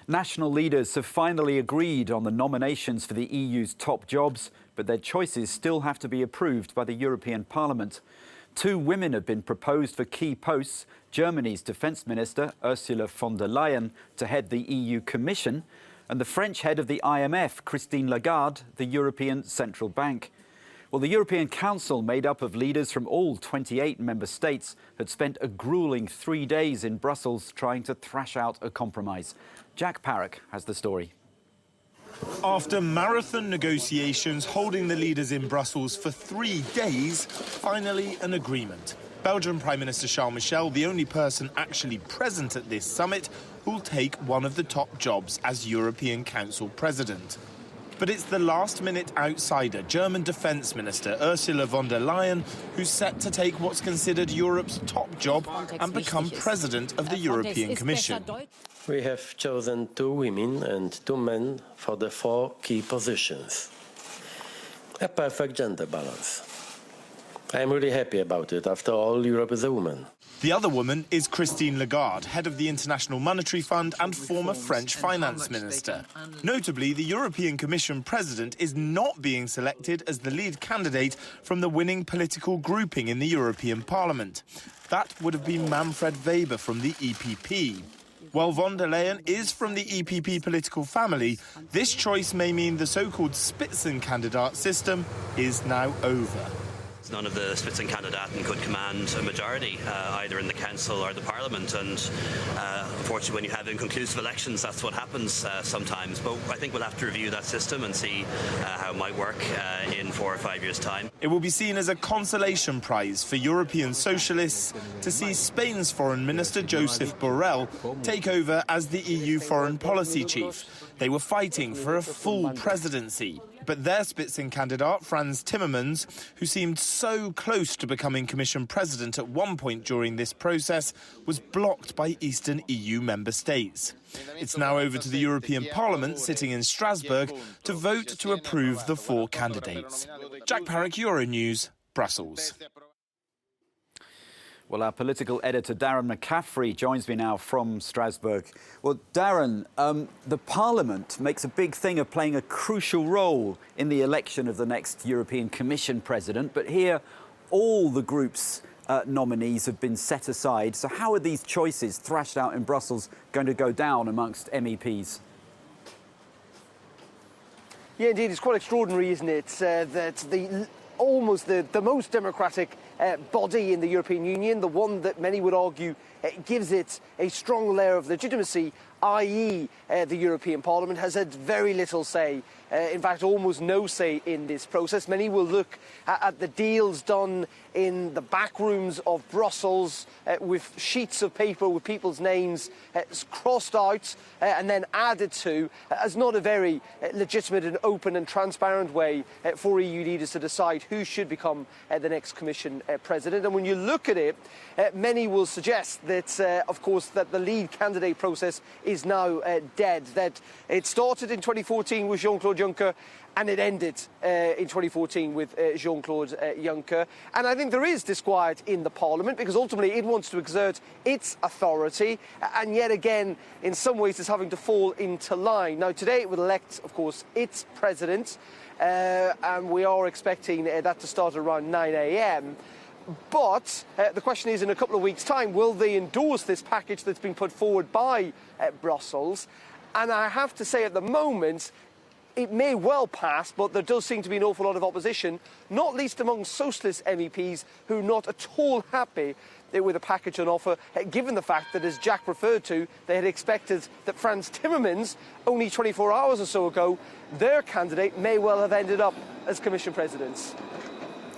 National leaders have finally agreed on the nominations for the EU's top jobs, but their choices still have to be approved by the European Parliament. Two women have been proposed for key posts: Germany's Defence Minister, Ursula von der Leyen, to head the EU Commission, and the French head of the IMF, Christine Lagarde, the European Central Bank. Well, the European Council, made up of leaders from all 28 member states, had spent a gruelling 3 days in Brussels trying to thrash out a compromise. Jack Parrock has the story. After marathon negotiations holding the leaders in Brussels for 3 days, finally an agreement. Belgian Prime Minister Charles Michel, the only person actually present at this summit, who'll take one of the top jobs as European Council President. But it's the last-minute outsider, German Defence Minister Ursula von der Leyen, who's set to take what's considered Europe's top job and become President of the European Commission. We have chosen 2 women and 2 men for the 4 key positions. A perfect gender balance. I'm really happy about it. After all, Europe is a woman. The other woman is Christine Lagarde, head of the International Monetary Fund and former French finance minister. Notably, the European Commission president is not being selected as the lead candidate from the winning political grouping in the European Parliament. That would have been Manfred Weber from the EPP. While von der Leyen is from the EPP political family, this choice may mean the so-called Spitzenkandidat system is now over. None of the Spitzenkandidaten could command a majority, either in the Council or the Parliament, and unfortunately when you have inconclusive elections, that's what happens sometimes. But I think we'll have to review that system and see how it might work in 4 or 5 years' time. It will be seen as a consolation prize for European socialists to see Spain's Foreign Minister Josep Borrell take over as the EU foreign policy chief. They were fighting for a full presidency. But their Spitzenkandidat, Frans Timmermans, who seemed so close to becoming Commission President at one point during this process, was blocked by Eastern EU member states. It's now over to the European Parliament, sitting in Strasbourg, to vote to approve the 4 candidates. Jack Parrock, Euronews, Brussels. Well, our political editor, Darren McCaffrey, joins me now from Strasbourg. Well, Darren, the Parliament makes a big thing of playing a crucial role in the election of the next European Commission president, but here all the group's nominees have been set aside. So how are these choices thrashed out in Brussels going to go down amongst MEPs? Yeah, indeed, it's quite extraordinary, isn't it, that almost the most democratic body in the European Union, the one that many would argue gives it a strong layer of legitimacy, i.e. the European Parliament, has had very little say, in fact almost no say in this process. Many will look at the deals done in the back rooms of Brussels with sheets of paper with people's names crossed out and then added to as not a very legitimate and open and transparent way for EU leaders to decide who should become the next Commission President. And when you look at it, many will suggest that, of course, that the lead candidate process is now dead, that it started in 2014 with Jean-Claude Juncker and it ended in 2014 with Jean-Claude Juncker. And I think there is disquiet in the Parliament because ultimately it wants to exert its authority and yet again, in some ways, it's having to fall into line. Now, today it will elect, of course, its president and we are expecting that to start around 9 a.m. But the question is, in a couple of weeks' time, will they endorse this package that's been put forward by Brussels? And I have to say at the moment, it may well pass, but there does seem to be an awful lot of opposition, not least among socialist MEPs who are not at all happy with the package on offer, given the fact that, as Jack referred to, they had expected that Frans Timmermans, only 24 hours or so ago, their candidate may well have ended up as Commission President.